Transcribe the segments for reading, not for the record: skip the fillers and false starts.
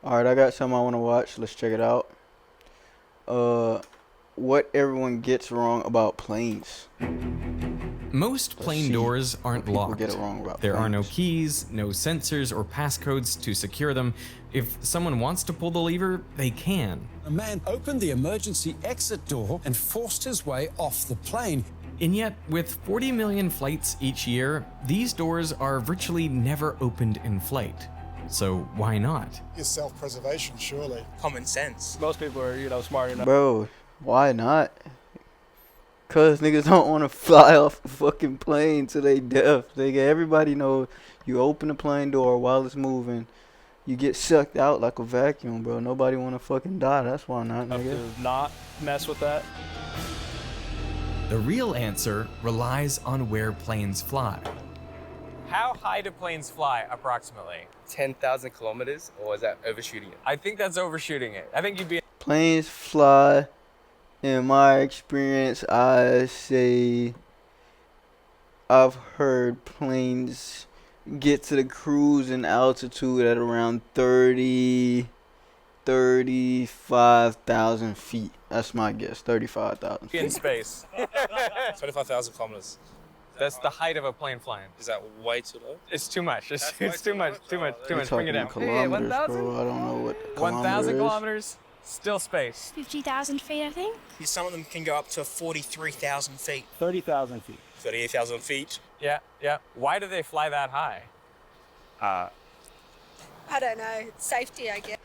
All right, I got something I want to watch. Let's check it out. What everyone gets wrong about planes. Most Let's plane see doors what aren't people locked. get it wrong about There are no planes. keys, no sensors or passcodes to secure them. If someone wants to pull the lever, they can. A man opened the emergency exit door and forced his way off the plane. And yet, with 40 million flights each year, these doors are virtually never opened in flight. So why not? Is self-preservation, surely. Common sense. Most people are, smart enough. Bro, why not? Cause niggas don't want to fly off a fucking plane till they deaf. Everybody know you open the plane door while it's moving, you get sucked out like a vacuum, bro. Nobody want to fucking die. That's why not, Have nigga. to not mess with that. The real answer relies on where planes fly. How high do planes fly, approximately? 10,000 kilometers, or is that overshooting it? I think that's overshooting it. I think you'd be... Planes fly. In my experience, I say I've heard planes get to the cruising altitude at around 35,000 feet. That's my guess, 35,000 in feet. space. 25,000 kilometers. That's the height of a plane flying. Is that way too low? It's too much. It's too much. You're Bring it talking down. kilometers, 1,000? bro. I don't know what 1,000 kilometer is. kilometers? Still space. 50,000 feet, I think. Some of them can go up to 43,000 feet. 30,000 feet. 38,000 feet. Yeah. Why do they fly that high? I don't know. Safety, I guess.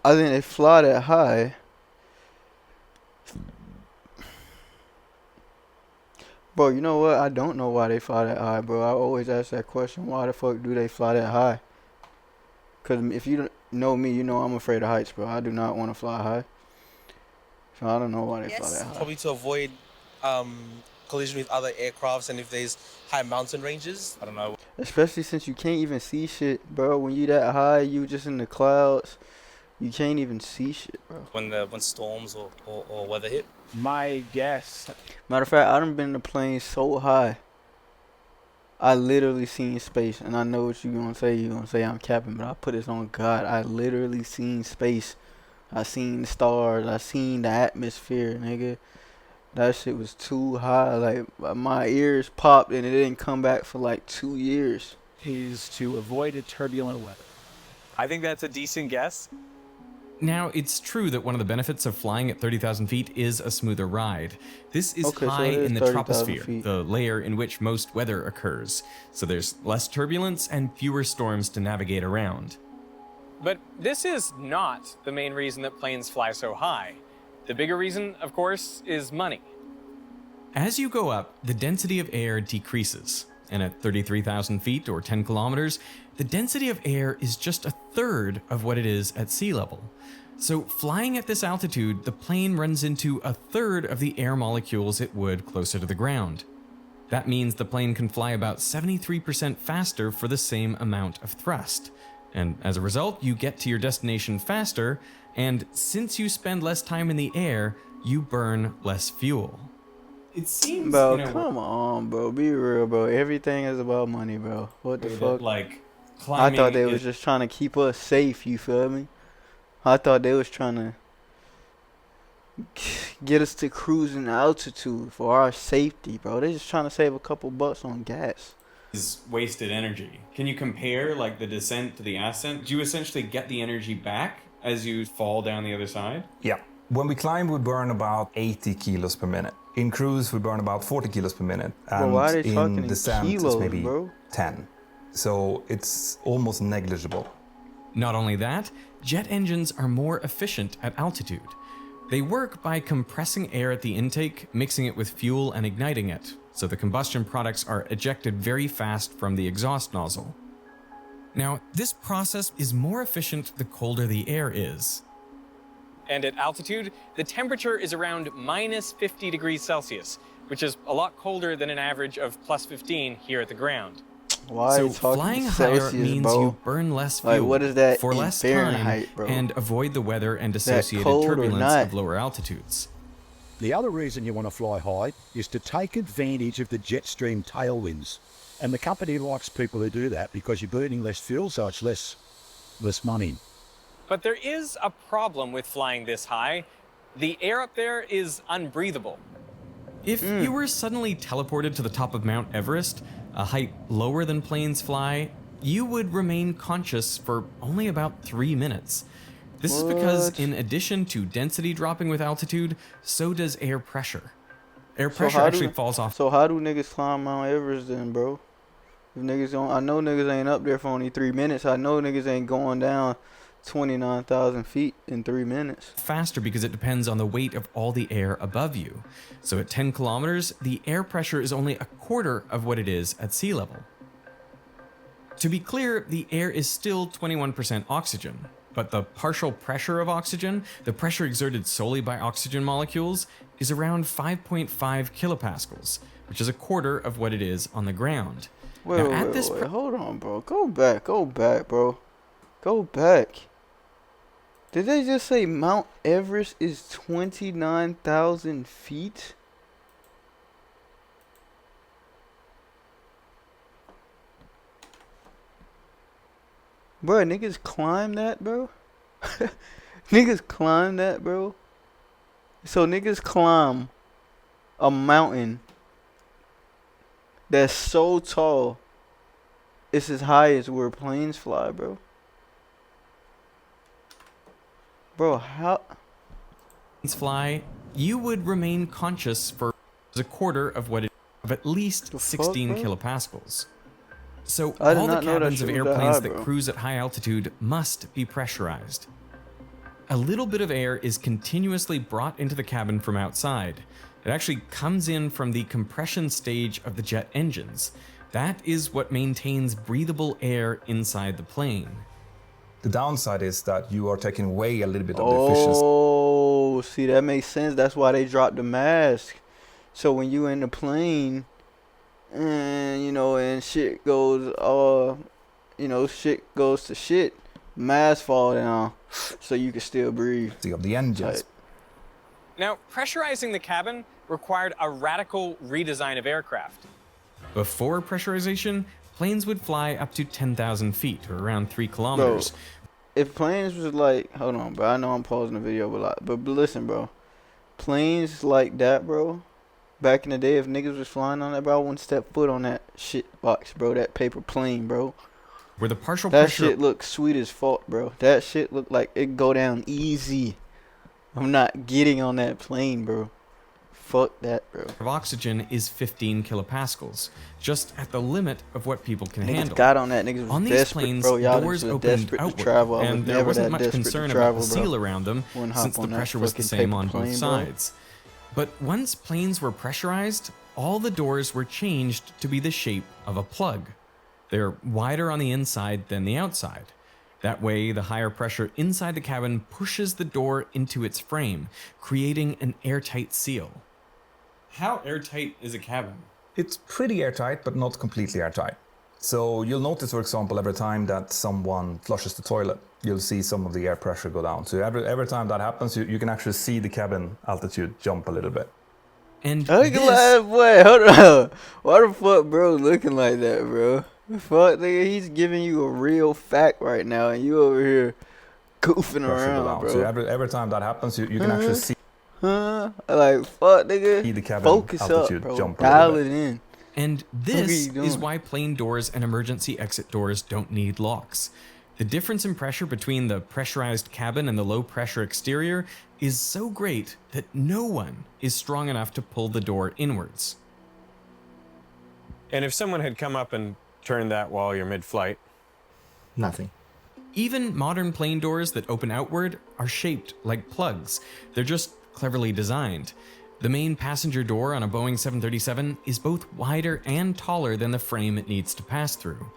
I think they fly that high. Bro, you know what? I don't know why they fly that high, bro. I always ask that question. Why the fuck do they fly that high? Because if you don't know me, you know I'm afraid of heights, bro. I do not want to fly high. So I don't know why they fly that high. Probably to avoid collision with other aircrafts, and if there's high mountain ranges, I don't know. Especially since you can't even see shit, bro. When you that high, you just in the clouds. You can't even see shit, bro. When storms or weather hit. My guess. Matter of fact, I done been in a plane so high. I literally seen space, and I know what you gonna say. You gonna say I'm capping, but I put this on God. I literally seen space. I seen the stars. I seen the atmosphere, nigga. That shit was too high. Like my ears popped, and it didn't come back for like 2 years. Is to avoid a turbulent weather. I think that's a decent guess. Now, it's true that one of the benefits of flying at 30,000 feet is a smoother ride. This is Okay, so high it is in the 30,000 troposphere, feet. the layer in which most weather occurs. So there's less turbulence and fewer storms to navigate around. But this is not the main reason that planes fly so high. The bigger reason, of course, is money. As you go up, the density of air decreases. And at 33,000 feet or 10 kilometers, the density of air is just a third of what it is at sea level. So flying at this altitude, the plane runs into a third of the air molecules it would closer to the ground. That means the plane can fly about 73% faster for the same amount of thrust. And as a result, you get to your destination faster, and since you spend less time in the air, you burn less fuel. It seems, Bro, come on, bro. Be real, bro. Everything is about money, bro. What the fuck? Like, I thought they was just trying to keep us safe, you feel me? I thought they was trying to get us to cruising altitude for our safety, bro. They just trying to save a couple bucks on gas. Is wasted energy. Can you compare like the descent to the ascent? Do you essentially get the energy back as you fall down the other side? Yeah. When we climb, we burn about 80 kilos per minute. In cruise, we burn about 40 kilos per minute. And why are they talking in in descent, kilos, it's maybe bro? 10. So it's almost negligible. Not only that, jet engines are more efficient at altitude. They work by compressing air at the intake, mixing it with fuel and igniting it, so the combustion products are ejected very fast from the exhaust nozzle. Now, this process is more efficient the colder the air is. And at altitude, the temperature is around minus 50 degrees Celsius, which is a lot colder than an average of plus 15 here at the ground. Why are So you talking flying Celsius, higher means bro? you burn less fuel Like, what is that for in less Fahrenheit, time bro? and avoid the weather and associated cold or turbulence not? of lower altitudes. The other reason you want to fly high is to take advantage of the jet stream tailwinds. And the company likes people who do that because you're burning less fuel, so it's less money. But there is a problem with flying this high. The air up there is unbreathable. If you were suddenly teleported to the top of Mount Everest, a height lower than planes fly, you would remain conscious for only about 3 minutes. This is because in addition to density dropping with altitude, so does air pressure. Air pressure actually falls off. So how do niggas climb Mount Everest then, bro? If niggas don't, I know niggas ain't up there for only 3 minutes. I know niggas ain't going down 29,000 feet in 3 minutes. Faster because it depends on the weight of all the air above you. So at 10 kilometers, the air pressure is only a quarter of what it is at sea level. To be clear, the air is still 21% oxygen, but the partial pressure of oxygen, the pressure exerted solely by oxygen molecules, is around 5.5 kilopascals, which is a quarter of what it is on the ground. Wait, hold on, bro. Go back, bro. Go back. Did they just say Mount Everest is 29,000 feet? Bro, niggas climb that, bro? Niggas climb that, bro? So niggas climb a mountain that's so tall, it's as high as where planes fly, bro. Bro, how? Fly, you would remain conscious for a quarter of what it of at least 16 kilopascals. So all the cabins of airplanes that cruise at high altitude must be pressurized. A little bit of air is continuously brought into the cabin from outside. It actually comes in from the compression stage of the jet engines. That is what maintains breathable air inside the plane. The downside is that you are taking away a little bit of the efficiency. Oh, see, that makes sense. That's why they dropped the mask. So when you in the plane, and you know, and shit goes, shit goes to shit, mask fall down, so you can still breathe. Of the engines. Now, pressurizing the cabin required a radical redesign of aircraft. Before pressurization, planes would fly up to 10,000 feet, or around 3 kilometers. Bro, if planes was like, hold on, bro, I know I'm pausing the video a lot, but listen, bro, planes like that, bro, back in the day, if niggas was flying on that, bro, I wouldn't step foot on that shit box, bro, that paper plane, bro. Where the partial that pressure... shit look sweet as fuck, bro. That shit look like it go down easy. I'm not getting on that plane, bro. Fuck that, bro. Of oxygen is 15 kilopascals, just at the limit of what people can handle. Got on that, niggas was on these desperate, planes, bro. Y'all doors was opened desperate outward, to travel. and there wasn't much concern about the seal bro. around them, since the pressure was the same on both sides. But once planes were pressurized, all the doors were changed to be the shape of a plug. They're wider on the inside than the outside. That way, the higher pressure inside the cabin pushes the door into its frame, creating an airtight seal. How airtight is a cabin? It's pretty airtight, but not completely airtight. So you'll notice, for example, every time that someone flushes the toilet, you'll see some of the air pressure go down. So every time that happens, you can actually see the cabin altitude jump a little bit. And boy, hold on. Why the fuck bro looking like that, bro? Fuck, nigga, he's giving you a real fact right now, and you over here goofing around, bro. So every time that happens, you can actually see. Like, fuck, nigga. The cabin focus altitude up, bro. jump Dial it in. And this is why plane doors and emergency exit doors don't need locks. The difference in pressure between the pressurized cabin and the low pressure exterior is so great that no one is strong enough to pull the door inwards. And if someone had come up and turned that while you're mid-flight? Nothing. Even modern plane doors that open outward are shaped like plugs. They're just cleverly designed. The main passenger door on a Boeing 737 is both wider and taller than the frame it needs to pass through.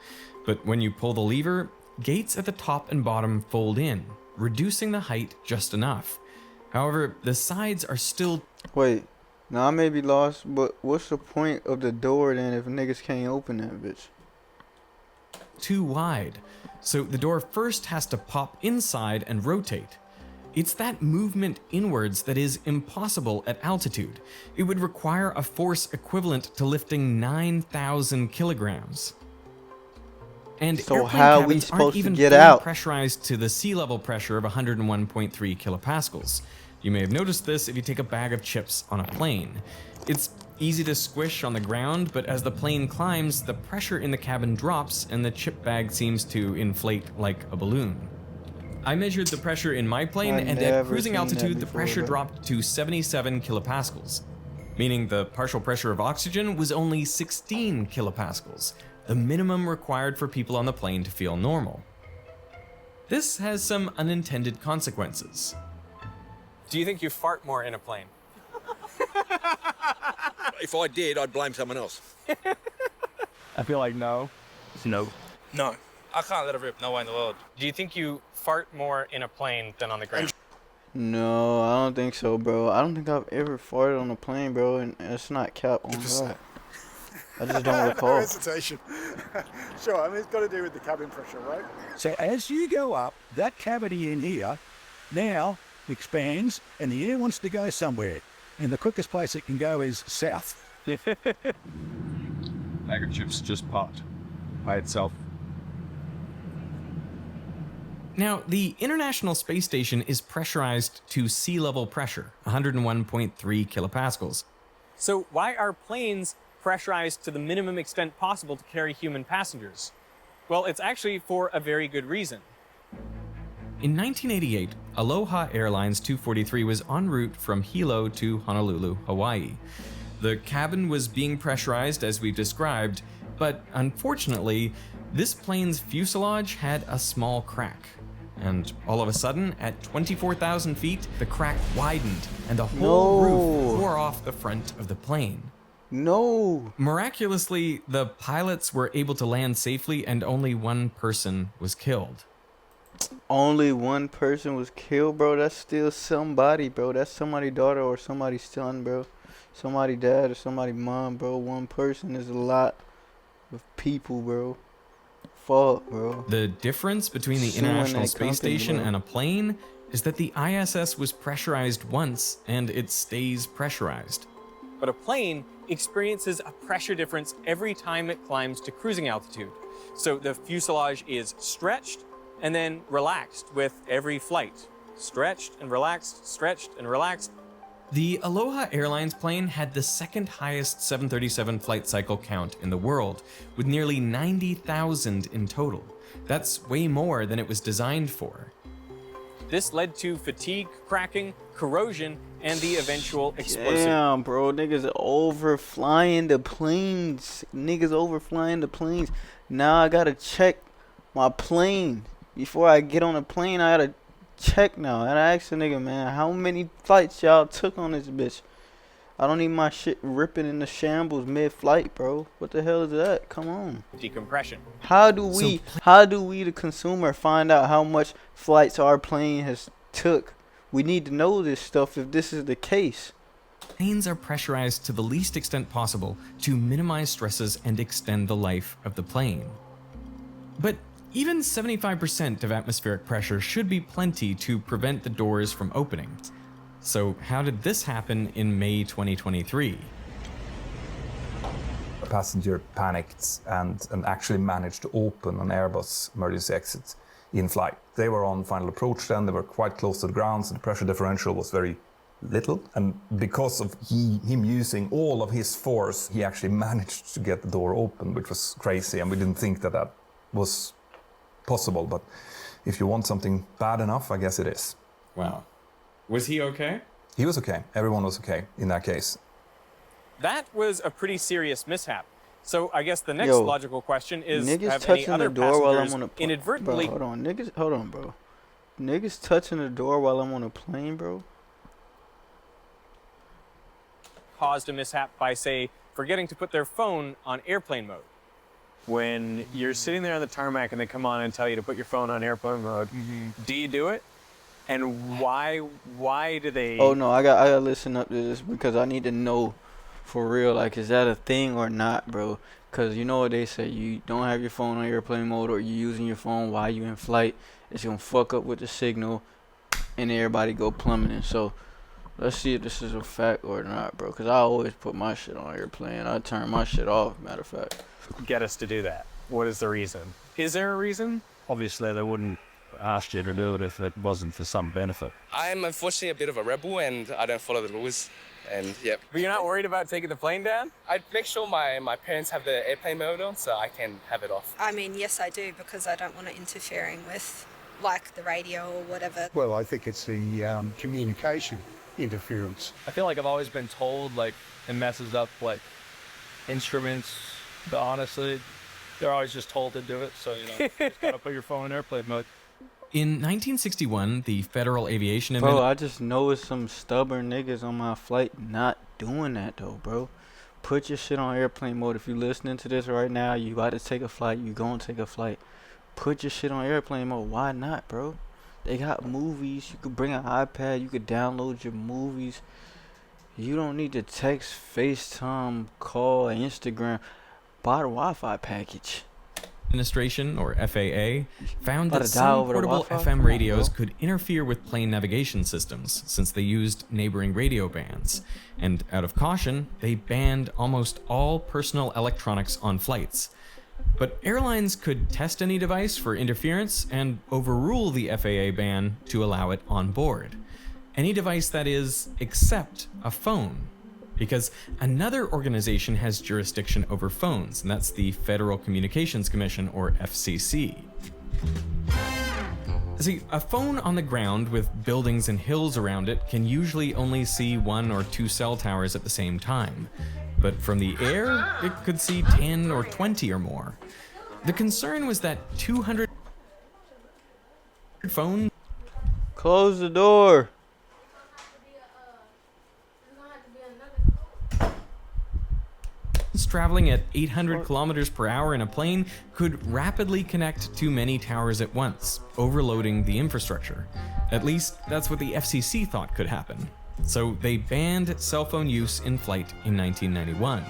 But when you pull the lever, gates at the top and bottom fold in, reducing the height just enough. However, the sides are still... Wait, now I may be lost, but what's the point of the door then if niggas can't open that bitch? Too wide. So the door first has to pop inside and rotate. It's that movement inwards that is impossible at altitude. It would require a force equivalent to lifting 9,000 kilograms. And So airplane how are we cabins supposed aren't to even get fully out? pressurized to the sea level pressure of 101.3 kilopascals. You may have noticed this if you take a bag of chips on a plane. It's easy to squish on the ground, but as the plane climbs, the pressure in the cabin drops and the chip bag seems to inflate like a balloon. I measured the pressure in my plane, I've and at never cruising seen that altitude, the before, pressure bro. dropped to 77 kilopascals, meaning the partial pressure of oxygen was only 16 kilopascals, the minimum required for people on the plane to feel normal. This has some unintended consequences. Do you think you fart more in a plane? If I did, I'd blame someone else. I feel like no. It's no. No, I can't let it rip. No way in the world. Do you think you fart more in a plane than on the ground? No, I don't think so, bro. I don't think I've ever farted on a plane, bro, and it's not cap on God. I just don't No recall. hesitation. Sure, I mean, it's got to do with the cabin pressure, right? So as you go up, that cavity in here now expands and the air wants to go somewhere. And the quickest place it can go is south. Bag of chips just popped by itself. Now, the International Space Station is pressurized to sea level pressure, 101.3 kilopascals. So why are planes pressurized to the minimum extent possible to carry human passengers? Well, it's actually for a very good reason. In 1988, Aloha Airlines 243 was en route from Hilo to Honolulu, Hawaii. The cabin was being pressurized as we've described, but unfortunately, this plane's fuselage had a small crack. And all of a sudden, at 24,000 feet, the crack widened and the whole roof tore off the front of the plane. No. Miraculously, the pilots were able to land safely and only one person was killed. Only one person was killed, bro. That's still somebody, bro. That's somebody's daughter or somebody's son, bro. Somebody's dad or somebody's mom, bro. One person is a lot of people, bro. Fuck, bro. The difference between the Suing International that Space company, Station bro. and a plane is that the ISS was pressurized once and it stays pressurized. But a plane experiences a pressure difference every time it climbs to cruising altitude. So the fuselage is stretched and then relaxed with every flight. Stretched and relaxed, stretched and relaxed. The Aloha Airlines plane had the second highest 737 flight cycle count in the world, with nearly 90,000 in total. That's way more than it was designed for. This led to fatigue, cracking, corrosion, and the eventual explosive. Damn, bro. Niggas overflying the planes. Niggas overflying the planes. Now I gotta check my plane. Before I get on a plane, I gotta check now. And I asked the nigga, man, how many flights y'all took on this bitch? I don't need my shit ripping in the shambles mid-flight, bro. What the hell is that? Come on. Decompression. How do we, the consumer, find out how much flights our plane has took? We need to know this stuff if this is the case. Planes are pressurized to the least extent possible to minimize stresses and extend the life of the plane. But even 75% of atmospheric pressure should be plenty to prevent the doors from opening. So how did this happen in May 2023? A passenger panicked and actually managed to open an Airbus emergency exit in flight. They were on final approach then, they were quite close to the ground, so the pressure differential was very little. And because of him using all of his force, he actually managed to get the door open, which was crazy, and we didn't think that that was possible. But if you want something bad enough, I guess it is. Wow. Was he okay? He was okay. Everyone was okay in that case. That was a pretty serious mishap. So I guess the next Yo, logical question is, niggas have any touching other the door while I'm passengers on a plane. inadvertently... Bro, hold on. Niggas, hold on, bro. Niggas touching the door while I'm on a plane, bro? caused a mishap by, say, forgetting to put their phone on airplane mode. When you're sitting there on the tarmac and they come on and tell you to put your phone on airplane mode, do you do it? And why do they... Oh no, I gotta listen up to this because I need to know for real, like, is that a thing or not, bro? Because you know what they say, you don't have your phone on airplane mode or you're using your phone while you're in flight, it's gonna fuck up with the signal and everybody go plummeting. So let's see if this is a fact or not, bro, because I always put my shit on airplane. I turn my shit off, matter of fact. Get us to do that. What is the reason? Is there a reason? Obviously, they wouldn't ask you to do it if it wasn't for some benefit. I'm unfortunately a bit of a rebel and I don't follow the rules. And yeah. But you're not worried about taking the plane down? I'd make sure my parents have the airplane mode on so I can have it off. I mean, yes, I do, because I don't want it interfering with, like, the radio or whatever. Well, I think it's the communication interference. I feel like I've always been told, like, it messes up, like, instruments, but honestly, they're always just told to do it, so, you know, just gotta put your phone in airplane mode. In 1961, the Federal Aviation Bro, I just know it's some stubborn niggas on my flight not doing that though, bro. Put your shit on airplane mode. If you listening to this right now, you about to take a flight, you gonna take a flight. Put your shit on airplane mode. Why not, bro? They got movies. You could bring an iPad. You could download your movies. You don't need to text, FaceTime, call, Instagram. Buy the Wi-Fi package. Administration, or FAA, found that About to die some over the portable Wi-Fi? FM Come on, radios bro. could interfere with plane navigation systems since they used neighboring radio bands. And out of caution, they banned almost all personal electronics on flights. But airlines could test any device for interference and overrule the FAA ban to allow it on board. Any device that is, except a phone. Because another organization has jurisdiction over phones, and that's the Federal Communications Commission, or FCC. See, a phone on the ground with buildings and hills around it can usually only see 1 or 2 cell towers at the same time. But from the air, it could see 10 or 20 or more. The concern was that 200 phones... Close the door. traveling at 800 kilometers per hour in a plane could rapidly connect to many towers at once, overloading the infrastructure. At least, that's what the FCC thought could happen. So they banned cell phone use in flight in 1991.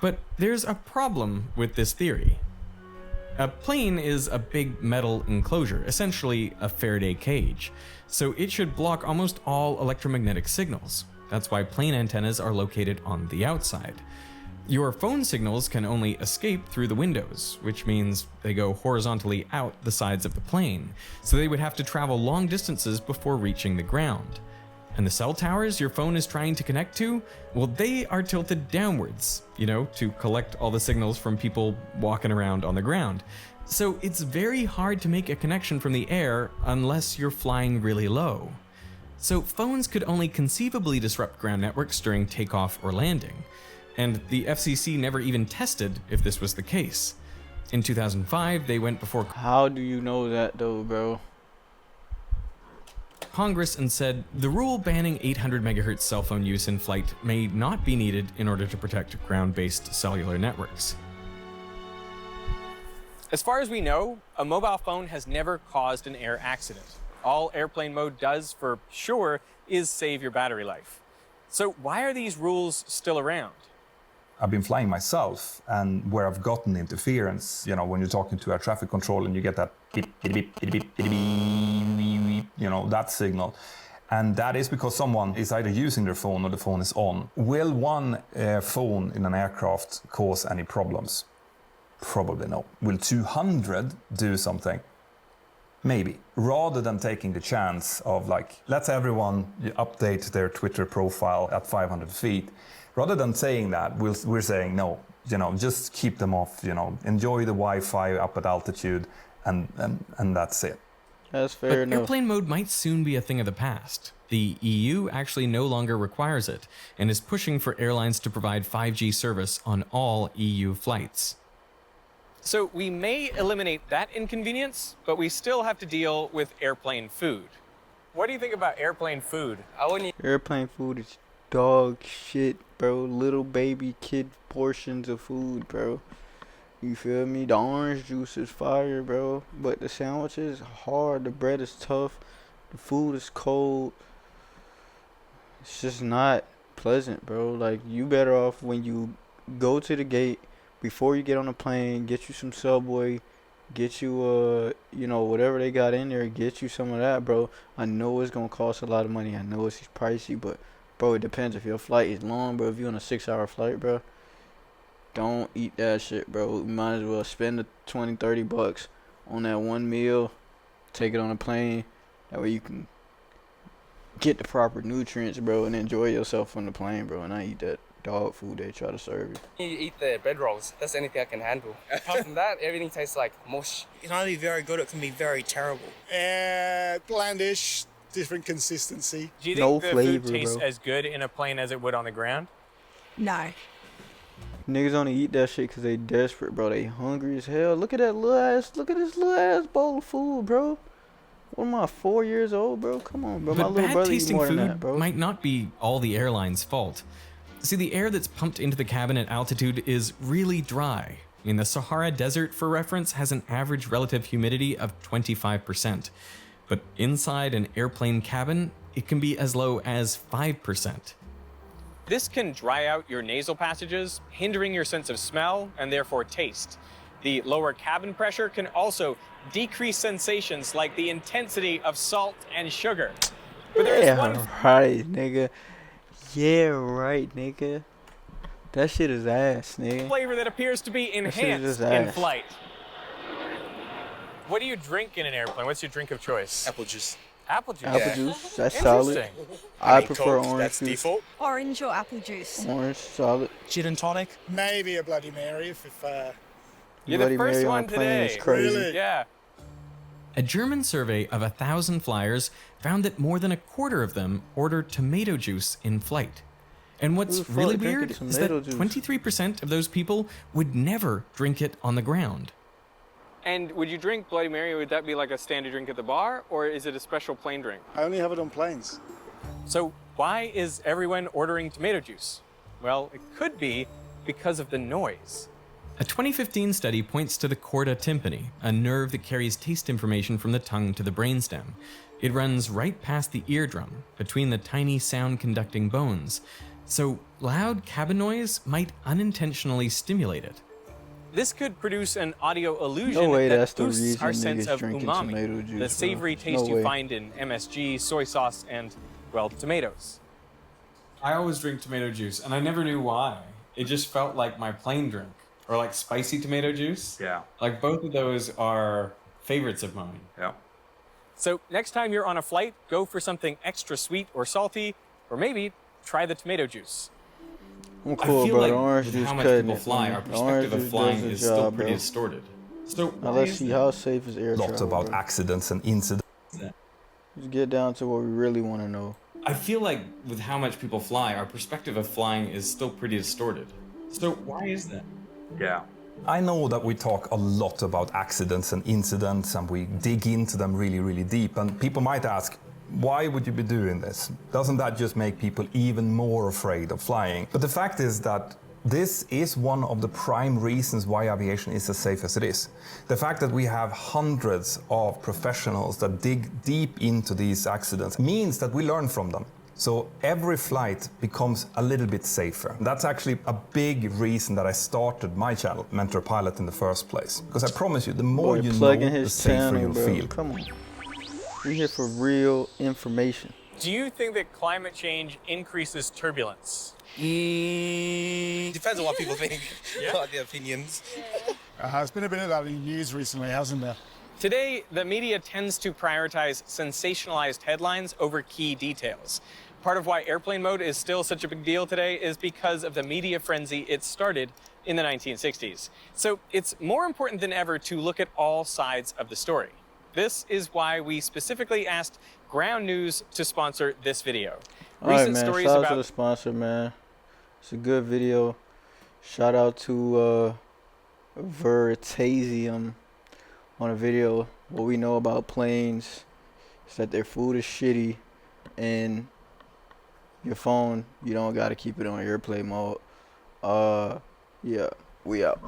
But there's a problem with this theory. A plane is a big metal enclosure, essentially a Faraday cage, so it should block almost all electromagnetic signals. That's why plane antennas are located on the outside. Your phone signals can only escape through the windows, which means they go horizontally out the sides of the plane, so they would have to travel long distances before reaching the ground. And the cell towers your phone is trying to connect to, well, they are tilted downwards, to collect all the signals from people walking around on the ground. So it's very hard to make a connection from the air unless you're flying really low. So phones could only conceivably disrupt ground networks during takeoff or landing. And the FCC never even tested if this was the case. In 2005, they went before How do you know that though, bro? Congress and said the rule banning 800 megahertz cell phone use in flight may not be needed in order to protect ground-based cellular networks. As far as we know, a mobile phone has never caused an air accident. All airplane mode does for sure is save your battery life. So why are these rules still around? I've been flying myself, and where I've gotten interference, when you're talking to air traffic control and you get that beep, beep, beep, beep, beep, beep, beep, that signal. And that is because someone is either using their phone or the phone is on. Will one phone in an aircraft cause any problems? Probably no. Will 200 do something? Maybe. Rather than taking the chance of let's everyone update their Twitter profile at 500 feet. Rather than saying that, we're saying no, just keep them off, enjoy the Wi-Fi up at altitude and that's it. That's fair But enough. airplane mode might soon be a thing of the past. The EU actually no longer requires it and is pushing for airlines to provide 5G service on all EU flights. So we may eliminate that inconvenience, but we still have to deal with airplane food. What do you think about airplane food? Airplane food is dog shit, bro. Little baby kid portions of food, bro. You feel me? The orange juice is fire, bro. But the sandwich is hard. The bread is tough. The food is cold. It's just not pleasant, bro. You better off when you go to the gate, before you get on the plane, get you some Subway, get you, whatever they got in there, get you some of that, bro. I know it's going to cost a lot of money. I know it's pricey, but, bro, it depends. If your flight is long, bro, if you're on a 6-hour flight, bro, Don't eat that shit, bro. You might as well spend the 20, 30 bucks on that one meal. Take it on a plane. That way you can get the proper nutrients, bro, and enjoy yourself on the plane, bro. And I eat that dog food they try to serve you. You eat the bread rolls. That's the only thing I can handle. Apart from that, everything tastes like mush. It can either be very good or it can be very terrible. Blandish, different consistency. Do you No think the flavor, food tastes bro. as good in a plane as it would on the ground? No. Niggas only eat that shit because they desperate, bro. They hungry as hell. Look at that little ass. Look at this little ass bowl of food, bro. What am I, 4 years old, bro? Come on, bro. My But little bad brother eat tasting more than food that, bro. might not be all the airline's fault. See, the air that's pumped into the cabin at altitude is really dry. I mean, the Sahara Desert, for reference, has an average relative humidity of 25%. But inside an airplane cabin, it can be as low as 5%. This can dry out your nasal passages, hindering your sense of smell and therefore taste. The lower cabin pressure can also decrease sensations like the intensity of salt and sugar. But there is Yeah, one right, nigga. Yeah, right, nigga. That shit is ass, nigga. flavor that appears to be shit is enhanced just in ass. flight. What do you drink in an airplane? What's your drink of choice? Apple juice. Apple juice. Apple juice, that's solid. Interesting. I prefer orange That's juice. default. Orange or apple juice? Orange, solid. Gin and tonic. Maybe a Bloody Mary if You're Bloody the first Mary on one a plane is today. crazy. Really? Yeah. A German survey of 1,000 flyers found that more than a quarter of them ordered tomato juice in flight. And what's Who the fuck really drinking weird is tomato that juice? 23% of those people would never drink it on the ground. And would you drink Bloody Mary? Would that be like a standard drink at the bar, or is it a special plane drink? I only have it on planes. So why is everyone ordering tomato juice? Well, it could be because of the noise. A 2015 study points to the chorda tympani, a nerve that carries taste information from the tongue to the brainstem. It runs right past the eardrum, between the tiny sound-conducting bones. So loud cabin noise might unintentionally stimulate it. This could produce an audio illusion No way that that's the boosts reason our sense niggas of drinking umami, tomato juice, the bro. savory taste No you way. find in MSG, soy sauce, and, well, tomatoes. I always drink tomato juice, and I never knew why. It just felt like my plain drink, or like spicy tomato juice. Yeah. Like both of those are favorites of mine. Yeah. So next time you're on a flight, go for something extra sweet or salty, or maybe try the tomato juice. I'm cool, bro. The orange with juice how much cutting people it, fly, man. our The orange perspective of juice flying does the is still job, pretty bro. distorted. So Now let's see how safe is air Lots travel, about bro. accidents and incidents. Let's get down to what we really want to know. I feel like with how much people fly, our perspective of flying is still pretty distorted. So why is that? Yeah. I know that we talk a lot about accidents and incidents and we dig into them really, really deep. And people might ask, why would you be doing this? Doesn't that just make people even more afraid of flying? But the fact is that this is one of the prime reasons why aviation is as safe as it is. The fact that we have hundreds of professionals that dig deep into these accidents means that we learn from them. So every flight becomes a little bit safer. That's actually a big reason that I started my channel, Mentor Pilot, in the first place. Because I promise you, the more Boy, you plugging know, the his safer channel, you'll bro. feel. Come on. We're here for real information. Do you think that climate change increases turbulence? Depends on what people think. Yeah. Like their opinions. There's been a bit of that in the news recently, hasn't there? Today, the media tends to prioritize sensationalized headlines over key details. Part of why airplane mode is still such a big deal today is because of the media frenzy it started in the 1960s. So it's more important than ever to look at all sides of the story. This is why we specifically asked Ground News to sponsor this video. All right, Recent man. stories Shout out about to the sponsor, man. It's a good video. Shout out to Veritasium on a video. What we know about planes is that their food is shitty, and your phone, you don't gotta keep it on airplane mode. Yeah, we out.